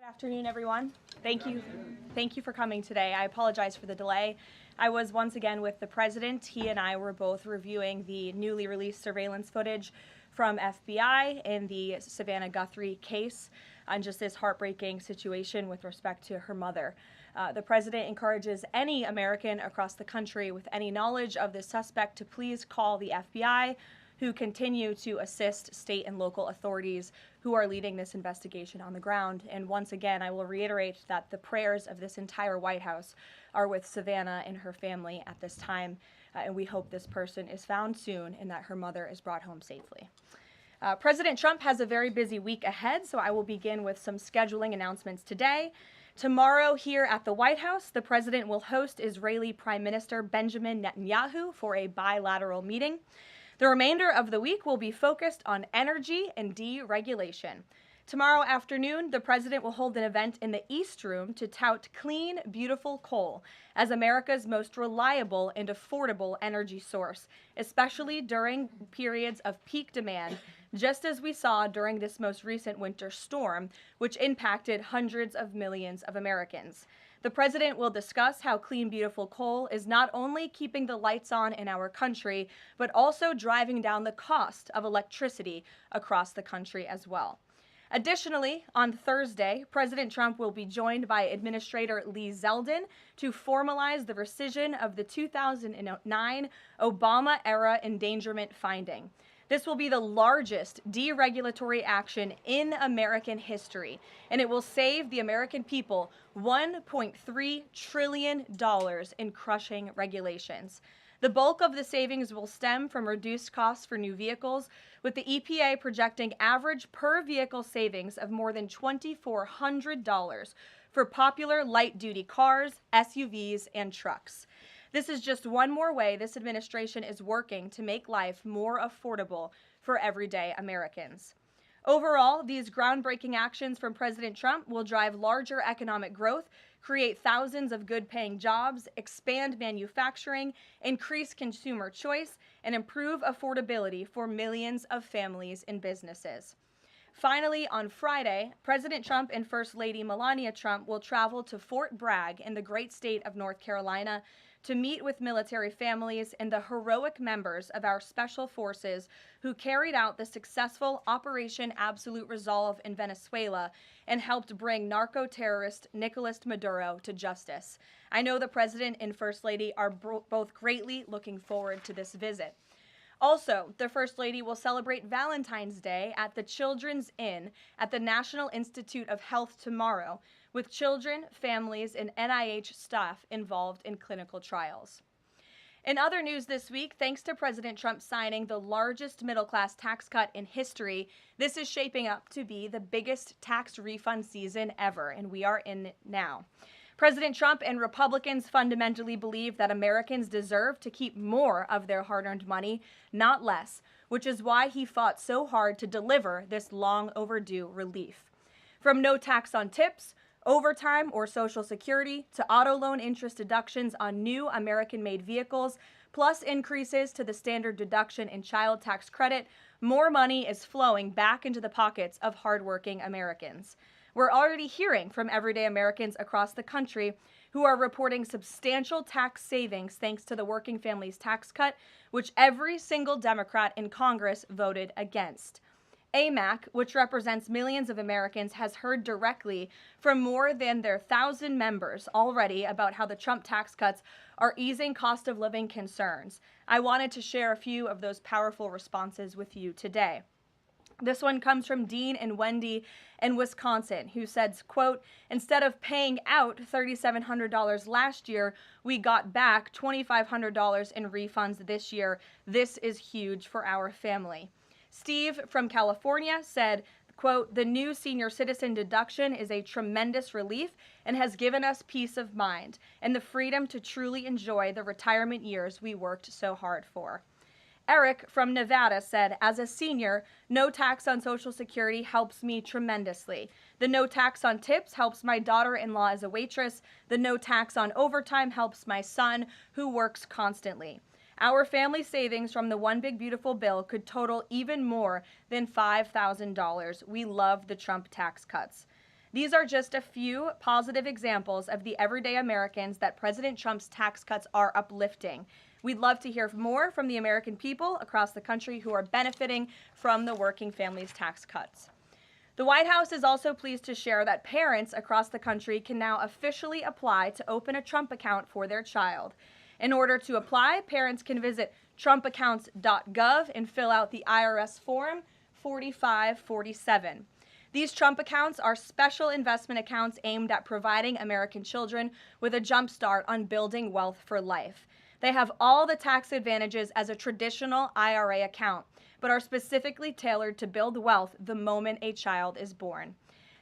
Afternoon, everyone. Thank you. Thank you for coming today. I apologize for the delay. I was once again with the president. He and I were both reviewing the newly released surveillance footage from FBI in the Savannah Guthrie case on just this heartbreaking situation with respect to her mother. The president encourages any American across the country with any knowledge of this suspect to please call the FBI, who continue to assist state and local authorities who are leading this investigation on the ground. And once again, I will reiterate that the prayers of this entire White House are with Savannah and her family at this time, and we hope this person is found soon and that her mother is brought home safely. President Trump has a very busy week ahead, so I will begin with some scheduling announcements today. Tomorrow here at the White House, the president will host Israeli Prime Minister Benjamin Netanyahu for a bilateral meeting. The remainder of the week will be focused on energy and deregulation. Tomorrow afternoon, the president will hold an event in the East Room to tout clean, beautiful coal as America's most reliable and affordable energy source, especially during periods of peak demand, just as we saw during this most recent winter storm, which impacted hundreds of millions of Americans. The president will discuss how clean, beautiful coal is not only keeping the lights on in our country, but also driving down the cost of electricity across the country as well. Additionally, on Thursday, President Trump will be joined by Administrator Lee Zeldin to formalize the rescission of the 2009 Obama-era endangerment finding. This will be the largest deregulatory action in American history, and it will save the American people $1.3 trillion in crushing regulations. The bulk of the savings will stem from reduced costs for new vehicles, with the EPA projecting average per vehicle savings of more than $2,400 for popular light-duty cars, SUVs, and trucks. This is just one more way this administration is working to make life more affordable for everyday Americans. Overall, these groundbreaking actions from President Trump will drive larger economic growth, create thousands of good-paying jobs, expand manufacturing, increase consumer choice, and improve affordability for millions of families and businesses. Finally, on Friday, President Trump and First Lady Melania Trump will travel to Fort Bragg in the great state of North Carolina to meet with military families and the heroic members of our special forces who carried out the successful Operation Absolute Resolve in Venezuela and helped bring narco-terrorist Nicolas Maduro to justice. I know the President and First Lady are both greatly looking forward to this visit. Also, the First Lady will celebrate Valentine's Day at the Children's Inn at the National Institute of Health tomorrow, with children, families, and NIH staff involved in clinical trials. In other news this week, thanks to President Trump signing the largest middle-class tax cut in history, this is shaping up to be the biggest tax refund season ever, and we are in it now. President Trump and Republicans fundamentally believe that Americans deserve to keep more of their hard-earned money, not less, which is why he fought so hard to deliver this long overdue relief. From no tax on tips, overtime, or Social Security, to auto loan interest deductions on new American-made vehicles, plus increases to the standard deduction in child tax credit, more money is flowing back into the pockets of hardworking Americans. We're already hearing from everyday Americans across the country who are reporting substantial tax savings thanks to the Working Families Tax Cut, which every single Democrat in Congress voted against. AMAC, which represents millions of Americans, has heard directly from more than their 1,000 members already about how the Trump tax cuts are easing cost of living concerns. I wanted to share a few of those powerful responses with you today. This one comes from Dean and Wendy in Wisconsin, who said, quote, "Instead of paying out $3,700 last year, we got back $2,500 in refunds this year. This is huge for our family." Steve from California said, quote, "The new senior citizen deduction is a tremendous relief and has given us peace of mind and the freedom to truly enjoy the retirement years we worked so hard for." Eric from Nevada said, "As a senior, no tax on Social Security helps me tremendously. The no tax on tips helps my daughter-in-law as a waitress. The no tax on overtime helps my son, who works constantly. Our family savings from the One Big Beautiful Bill could total even more than $5,000. We love the Trump tax cuts." These are just a few positive examples of the everyday Americans that President Trump's tax cuts are uplifting. We'd love to hear more from the American people across the country who are benefiting from the working families tax cuts. The White House is also pleased to share that parents across the country can now officially apply to open a Trump account for their child. In order to apply, parents can visit trumpaccounts.gov and fill out the IRS form 4547. These Trump accounts are special investment accounts aimed at providing American children with a jump start on building wealth for life. They have all the tax advantages as a traditional IRA account, but are specifically tailored to build wealth the moment a child is born.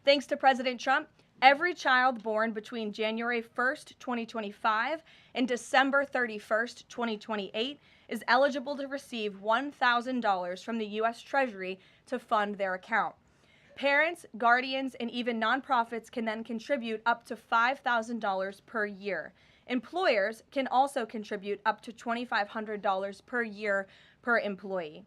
Thanks to President Trump, every child born between January 1st, 2025 and December 31st, 2028 is eligible to receive $1,000 from the U.S. Treasury to fund their account. Parents, guardians, and even nonprofits can then contribute up to $5,000 per year. Employers can also contribute up to $2,500 per year per employee.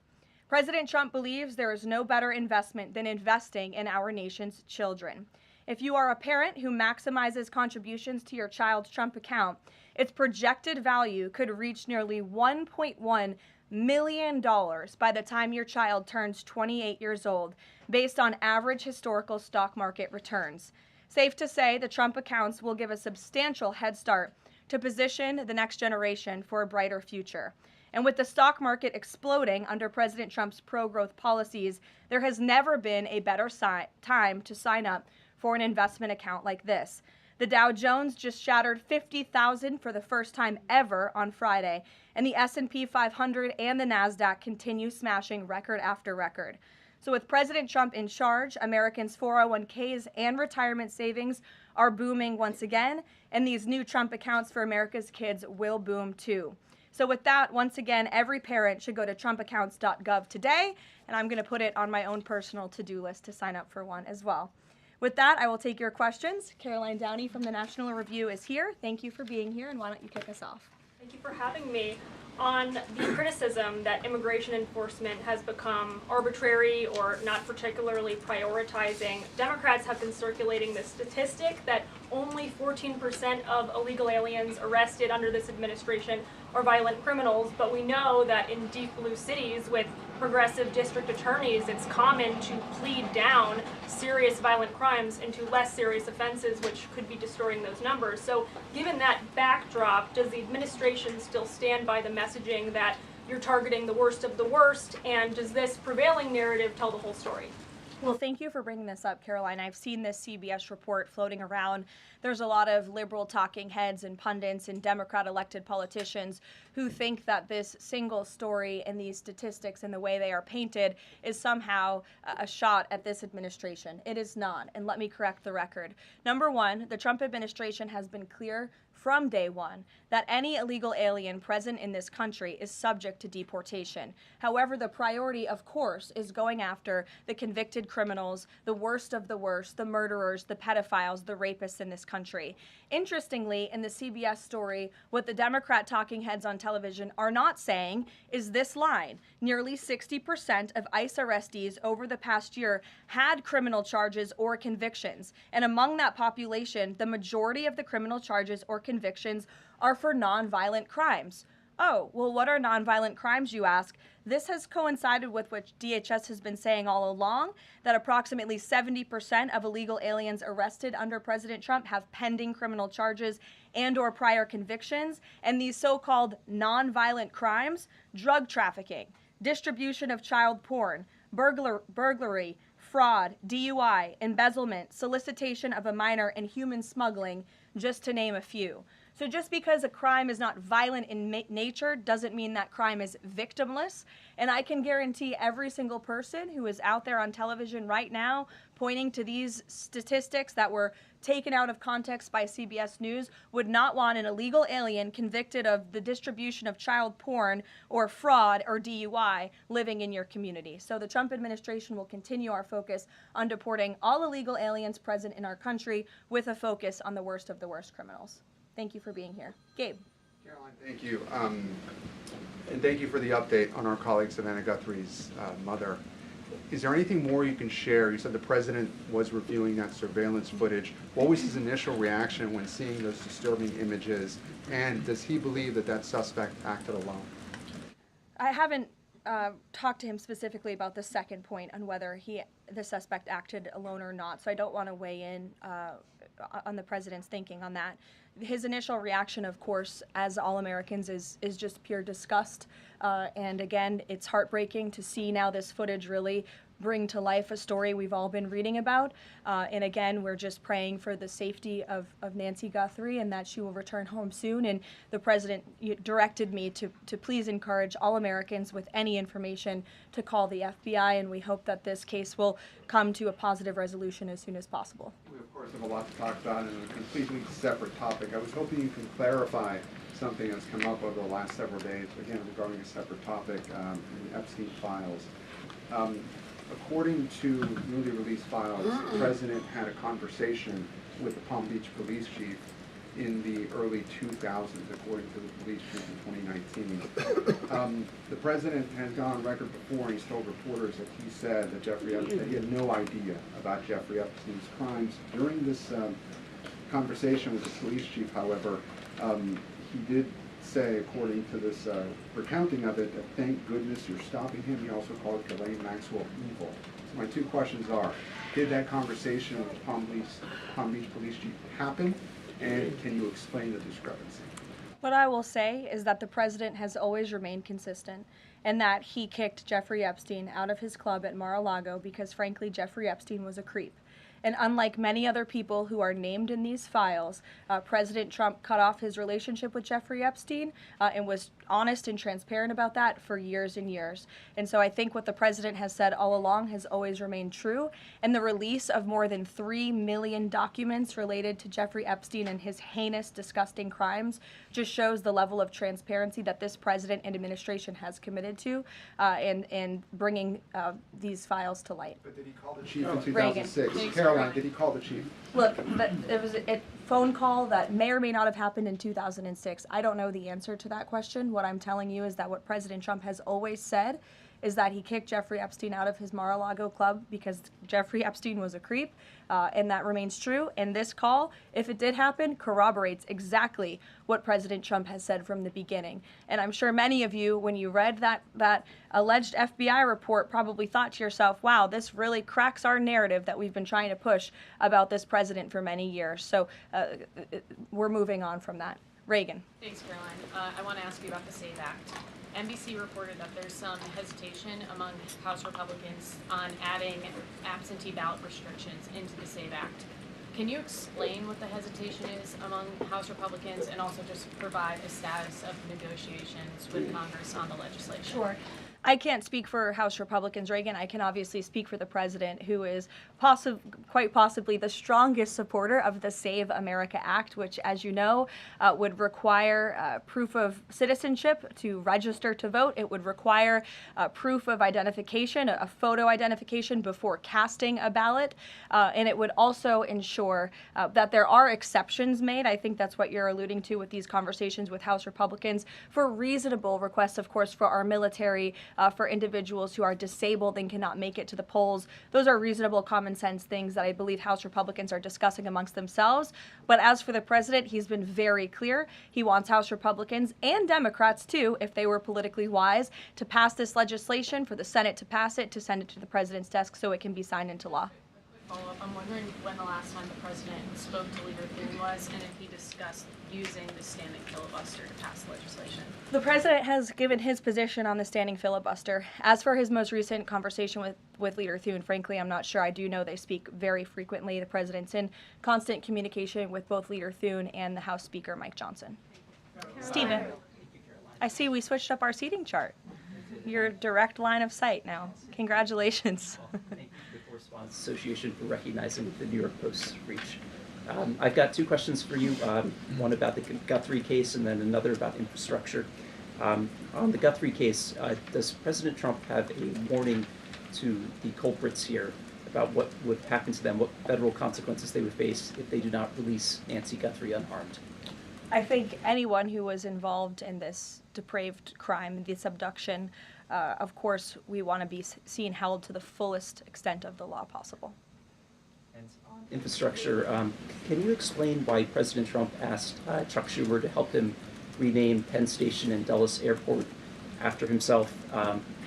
President Trump believes there is no better investment than investing in our nation's children. If you are a parent who maximizes contributions to your child's Trump account, its projected value could reach nearly $1.1 million by the time your child turns 28 years old, based on average historical stock market returns. Safe to say, the Trump accounts will give a substantial head start to position the next generation for a brighter future. And with the stock market exploding under President Trump's pro-growth policies, there has never been a better time to sign up for an investment account like this. The Dow Jones just shattered 50,000 for the first time ever on Friday, and the S&P 500 and the NASDAQ continue smashing record after record. So with President Trump in charge, Americans' 401ks and retirement savings are booming once again, and these new Trump accounts for America's kids will boom too. So with that, once again, every parent should go to trumpaccounts.gov today, and I'm going to put it on my own personal to-do list to sign up for one as well. With that, I will take your questions. Karoline Downey from the National Review is here. Thank you for being here, and why don't you kick us off? Thank you for having me. On the criticism that immigration enforcement has become arbitrary or not particularly prioritizing, Democrats have been circulating the statistic that only 14% of illegal aliens arrested under this administration are violent criminals, but we know that in deep blue cities with progressive district attorneys, it's common to plead down serious violent crimes into less serious offenses, which could be distorting those numbers. So given that backdrop, does the administration still stand by the messaging that you're targeting the worst of the worst, and does this prevailing narrative tell the whole story? Well, thank you for bringing this up, Karoline. I've seen this CBS report floating around. There's a lot of liberal talking heads and pundits and Democrat elected politicians who think that this single story and these statistics and the way they are painted is somehow a shot at this administration. It is not, and let me correct the record. Number one, the Trump administration has been clear from day one that any illegal alien present in this country is subject to deportation. However, the priority, of course, is going after the convicted criminals, the worst of the worst, the murderers, the pedophiles, the rapists in this country. Interestingly, in the CBS story, what the Democrat talking heads on television are not saying is this line. Nearly 60% of ICE arrestees over the past year had criminal charges or convictions. And among that population, the majority of the criminal charges or convictions are for nonviolent crimes. Oh, well, what are nonviolent crimes, you ask? This has coincided with what DHS has been saying all along, that approximately 70% of illegal aliens arrested under President Trump have pending criminal charges and or prior convictions. And these so-called nonviolent crimes, drug trafficking, distribution of child porn, burglary, fraud, DUI, embezzlement, solicitation of a minor, and human smuggling, just to name a few. So just because a crime is not violent in nature doesn't mean that crime is victimless. And I can guarantee every single person who is out there on television right now pointing to these statistics that were taken out of context by CBS News would not want an illegal alien convicted of the distribution of child porn or fraud or DUI living in your community. So the Trump administration will continue our focus on deporting all illegal aliens present in our country with a focus on the worst of the worst criminals. Thank you for being here. Gabe. Karoline, thank you. And thank you for the update on our colleague Savannah Guthrie's mother. Is there anything more you can share? You said the president was reviewing that surveillance footage. What was his initial reaction when seeing those disturbing images? And does he believe that that suspect acted alone? I haven't talked to him specifically about the second point on whether the suspect acted alone or not, so I don't want to weigh in on the president's thinking on that. His initial reaction, of course, as all Americans, is just pure disgust. And again, it's heartbreaking to see now this footage really bring to life a story we've all been reading about. And again, we're just praying for the safety of Nancy Guthrie and that she will return home soon. And the president directed me to please encourage all Americans with any information to call the FBI, and we hope that this case will come to a positive resolution as soon as possible. We, of course, have a lot to talk about in a completely separate topic. I was hoping you can clarify something that's come up over the last several days, again, regarding a separate topic, in the Epstein files. According to newly released files, the president had a conversation with the Palm Beach police chief in the early 2000s, according to the police chief in 2019. The president has gone on record before, and he's told reporters that he said that he had no idea about Jeffrey Epstein's crimes. During this conversation with the police chief, however, he did say, according to this recounting of it, that thank goodness you're stopping him. He also called Karoline Maxwell evil. So my two questions are, did that conversation with the Palm Beach police chief happen? And can you explain the discrepancy? What I will say is that the president has always remained consistent, and that he kicked Jeffrey Epstein out of his club at Mar-a-Lago because, frankly, Jeffrey Epstein was a creep. And unlike many other people who are named in these files, President Trump cut off his relationship with Jeffrey Epstein and was honest and transparent about that for years and years. And so I think what the president has said all along has always remained true. And the release of more than 3 million documents related to Jeffrey Epstein and his heinous, disgusting crimes just shows the level of transparency that this president and administration has committed to in bringing these files to light. But did he call the chief in 2006? Caroline, did he call the chief? Look, it was a phone call that may or may not have happened in 2006. I don't know the answer to that question. What I'm telling you is that what President Trump has always said is that he kicked Jeffrey Epstein out of his Mar-a-Lago club because Jeffrey Epstein was a creep, and that remains true. And this call, if it did happen, corroborates exactly what President Trump has said from the beginning. And I'm sure many of you, when you read that alleged FBI report, probably thought to yourself, wow, this really cracks our narrative that we've been trying to push about this president for many years. So we're moving on from that. Reagan. Thanks, Caroline. I want to ask you about the SAVE Act. NBC reported that there's some hesitation among House Republicans on adding absentee ballot restrictions into the SAVE Act. Can you explain what the hesitation is among House Republicans and also just provide a status of negotiations with Congress on the legislation? Sure. I can't speak for House Republicans, Reagan. I can obviously speak for the president, who is quite possibly the strongest supporter of the Save America Act, which, as you know, would require proof of citizenship to register to vote. It would require proof of identification, a photo identification before casting a ballot. And it would also ensure that there are exceptions made. I think that's what you're alluding to with these conversations with House Republicans for reasonable requests, of course, for our military, for individuals who are disabled and cannot make it to the polls. Those are reasonable, common sense things that I believe House Republicans are discussing amongst themselves. But as for the president, he's been very clear. He wants House Republicans and Democrats, too, if they were politically wise, to pass this legislation, for the Senate to pass it, to send it to the president's desk so it can be signed into law. Follow-up. I'm wondering when the last time the president spoke to Leader Thune was, and if he discussed using the standing filibuster to pass legislation. The president has given his position on the standing filibuster. As for his most recent conversation with Leader Thune, frankly, I'm not sure. I do know they speak very frequently. The president's in constant communication with both Leader Thune and the House Speaker, Mike Johnson. Stephen, I see we switched up our seating chart. Your direct line of sight now. Congratulations. Response Association for recognizing the New York Post's reach. I've got two questions for you, one about the Guthrie case and then another about infrastructure. On the Guthrie case, does President Trump have a warning to the culprits here about what would happen to them, what federal consequences they would face if they do not release Nancy Guthrie unharmed? I think anyone who was involved in this depraved crime, this abduction, of course, we want to be seen held to the fullest extent of the law possible. Infrastructure, can you explain why President Trump asked Chuck Schumer to help him rename Penn Station and Dulles Airport after himself?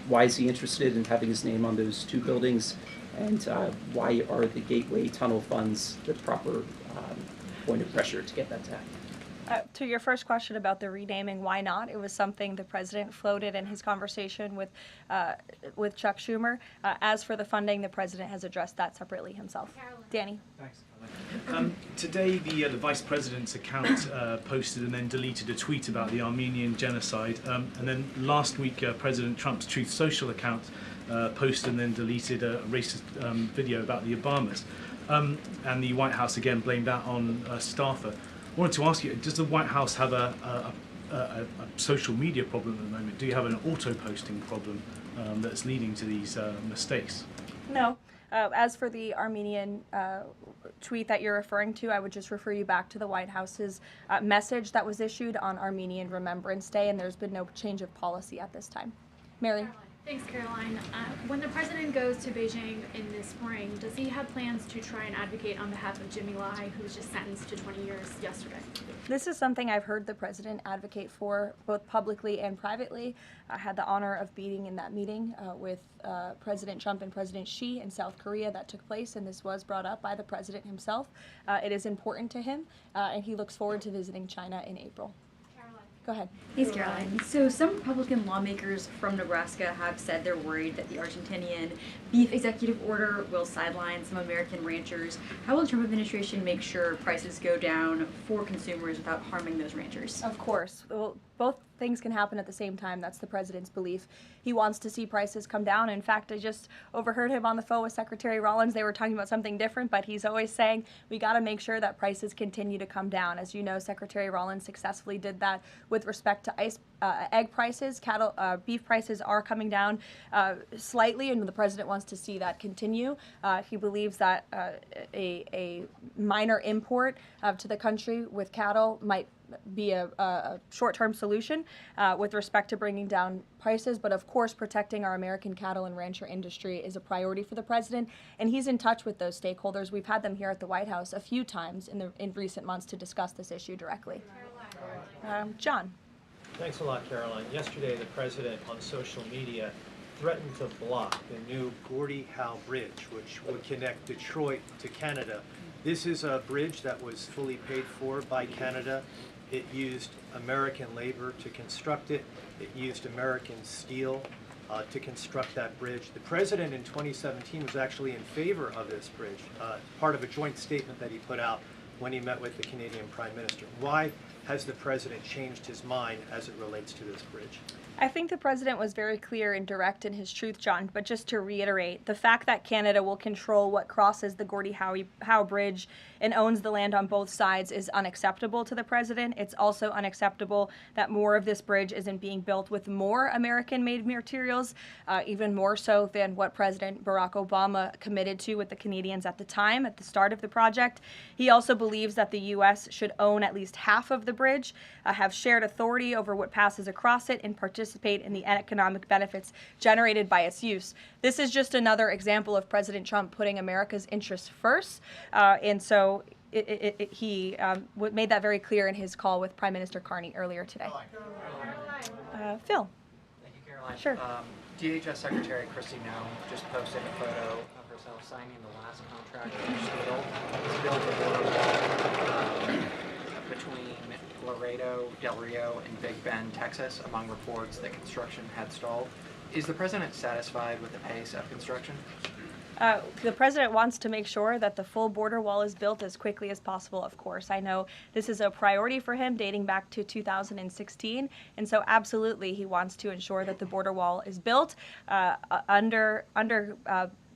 Why is he interested in having his name on those two buildings? And why are the Gateway Tunnel funds the proper point of pressure to get that to happen? To your first question about the renaming, why not? It was something the president floated in his conversation with Chuck Schumer. As for the funding, the president has addressed that separately himself. Danny. Thanks, Caroline. Today, the vice president's account posted and then deleted a tweet about the Armenian genocide. And then last week, President Trump's Truth Social account posted and then deleted a racist video about the Obamas. And the White House again blamed that on a staffer. I wanted to ask you, does the White House have a social media problem at the moment? Do you have an auto-posting problem that's leading to these mistakes? No. As for the Armenian tweet that you're referring to, I would just refer you back to the White House's message that was issued on Armenian Remembrance Day, and there's been no change of policy at this time. Mary? Thanks, Caroline. When the president goes to Beijing in the spring, does he have plans to try and advocate on behalf of Jimmy Lai, who was just sentenced to 20 years yesterday? This is something I've heard the president advocate for both publicly and privately. I had the honor of being in that meeting with President Trump and President Xi in South Korea that took place, and this was brought up by the president himself. It is important to him, and he looks forward to visiting China in April. Go ahead. Thanks, Caroline. So some Republican lawmakers from Nebraska have said they're worried that the Argentinian beef executive order will sideline some American ranchers. How will the Trump administration make sure prices go down for consumers without harming those ranchers? Of course. Well, both things can happen at the same time. That's the president's belief. He wants to see prices come down. In fact, I just overheard him on the phone with Secretary Rollins. They were talking about something different, but he's always saying we got to make sure that prices continue to come down. As you know, Secretary Rollins successfully did that with respect to egg prices. Beef prices are coming down slightly, and the president wants to see that continue. He believes that a minor import to the country with cattle might be a short-term solution with respect to bringing down prices, but of course protecting our American cattle and rancher industry is a priority for the president, and he's in touch with those stakeholders. We've had them here at the White House a few times in recent months to discuss this issue directly. John. Thanks a lot, Caroline. Yesterday, the president on social media threatened to block the new Gordie Howe Bridge, which would connect Detroit to Canada. This is a bridge that was fully paid for by Canada. It used American labor to construct it. It used American steel to construct that bridge. The president in 2017 was actually in favor of this bridge, part of a joint statement that he put out when he met with the Canadian Prime Minister. Why has the president changed his mind as it relates to this bridge? I think the president was very clear and direct in his truth, John, but just to reiterate, the fact that Canada will control what crosses the Gordie Howe Bridge and owns the land on both sides is unacceptable to the president. It's also unacceptable that more of this bridge isn't being built with more American-made materials, even more so than what President Barack Obama committed to with the Canadians at the time, at the start of the project. He also believes that the U.S. should own at least half of the bridge, have shared authority over what passes across it, and participate in the economic benefits generated by its use. This is just another example of President Trump putting America's interests first, and so he made that very clear in his call with Prime Minister Carney earlier today. Phil. Thank you, Caroline. Sure. DHS Secretary Kristi Noem just posted a photo of herself signing the last contract to build the border wall between Laredo, Del Rio, and Big Bend, Texas, among reports that construction had stalled. Is the president satisfied with the pace of construction? The president wants to make sure that the full border wall is built as quickly as possible, of course. I know this is a priority for him dating back to 2016, and so absolutely he wants to ensure that the border wall is built under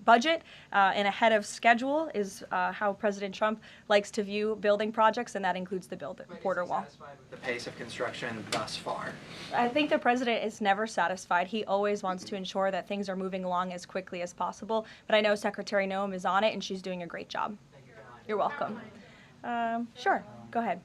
budget and ahead of schedule is how President Trump likes to view building projects, and that includes the border wall. Is he satisfied with the pace of construction thus far? I think the president is never satisfied. He always wants to ensure that things are moving along as quickly as possible, but I know Secretary Noem is on it, and she's doing a great job. Thank you, Caroline. You're welcome. Sure, go ahead.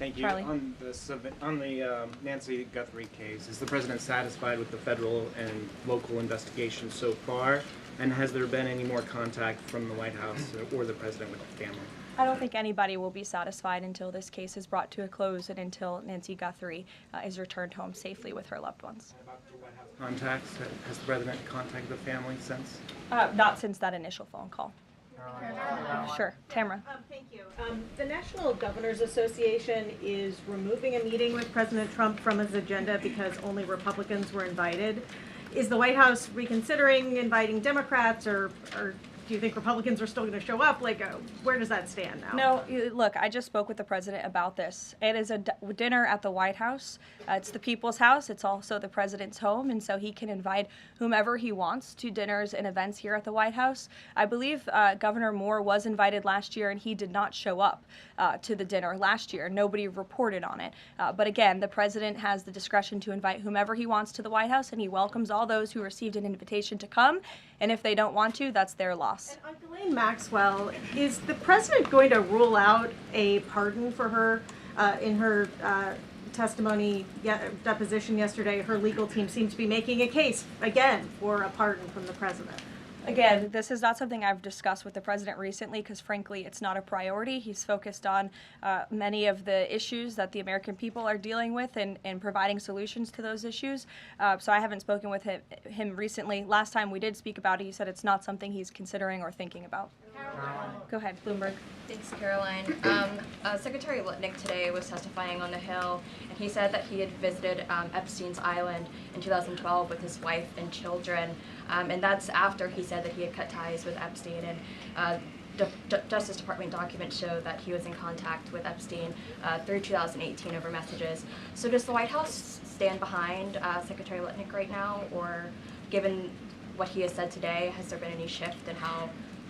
Thank you. Charlie. On the Nancy Guthrie case, is the president satisfied with the federal and local investigation so far? And has there been any more contact from the White House or the president with the family? I don't think anybody will be satisfied until this case is brought to a close and until Nancy Guthrie is returned home safely with her loved ones. Contacts? Has the president contacted the family since? Not since that initial phone call. Sure. Tamara. Thank you. The National Governors Association is removing a meeting with President Trump from his agenda because only Republicans were invited. Is the White House reconsidering inviting Democrats, or do you think Republicans are still going to show up? Like, where does that stand now? No, look, I just spoke with the president about this. It is a dinner at the White House. It's the people's house. It's also the president's home, and so he can invite whomever he wants to dinners and events here at the White House. I believe Governor Moore was invited last year, and he did not show up to the dinner last year. Nobody reported on it. But again, the president has the discretion to invite whomever he wants to the White House, and he welcomes all those who received an invitation to come. And if they don't want to, that's their loss. And on Ghislaine Maxwell, is the president going to rule out a pardon for her in her testimony, deposition yesterday? Her legal team seemed to be making a case, again, for a pardon from the president. Again, this is not something I've discussed with the president recently because, frankly, it's not a priority. He's focused on many of the issues that the American people are dealing with and providing solutions to those issues. So I haven't spoken with him recently. Last time we did speak about it, he said it's not something he's considering or thinking about. Go ahead, Bloomberg. Thanks, Caroline. Secretary Litnick today was testifying on the Hill, and he said that he had visited Epstein's Island in 2012 with his wife and children, and that's after he said that he had cut ties with Epstein, and Justice Department documents show that he was in contact with Epstein through 2018 over messages. So does the White House stand behind Secretary Litnick right now, or given what he has said today, has there been any shift in how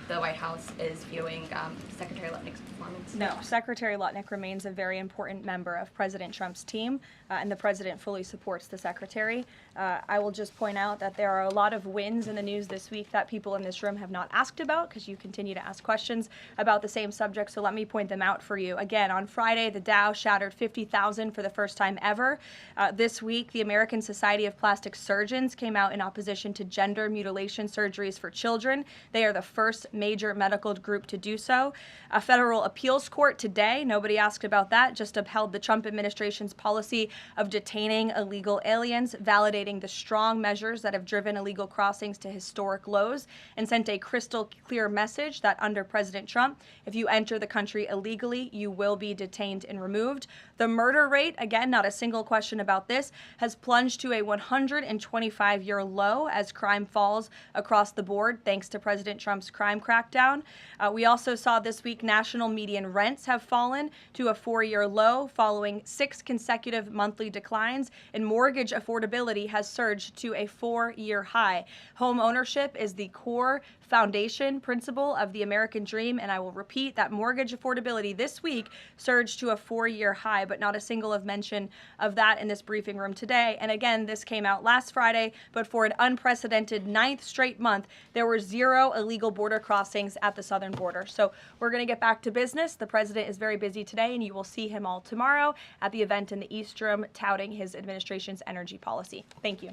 the White House is viewing Secretary Litnick's performance? No, Secretary Litnick remains a very important member of President Trump's team, and the president fully supports the secretary. I will just point out that there are a lot of wins in the news this week that people in this room have not asked about because you continue to ask questions about the same subject, so let me point them out for you. Again, on Friday, the Dow shattered 50,000 for the first time ever. This week, the American Society of Plastic Surgeons came out in opposition to gender mutilation surgeries for children. They are the first major medical group to do so. A federal appeals court today, nobody asked about that, just upheld the Trump administration's policy of detaining illegal aliens, validating the strong measures that have driven illegal crossings to historic lows, and sent a crystal clear message that under President Trump, if you enter the country illegally, you will be detained and removed. The murder rate, again, not a single question about this, has plunged to a 125-year low as crime falls across the board thanks to President Trump's crime crackdown. We also saw this week national median rents have fallen to a 4-year low following 6 consecutive monthly declines, and mortgage affordability has surged to a 4-year high. Home ownership is the core foundation principle of the American dream, and I will repeat that mortgage affordability this week surged to a 4-year high, but not a single of mention of that in this briefing room today. And again, this came out last Friday, but for an unprecedented 9th straight month, there were 0 illegal border crossings at the southern border. So we're going to get back to business. The president is very busy today, and you will see him all tomorrow at the event in the East Room touting his administration's energy policy. Thank you.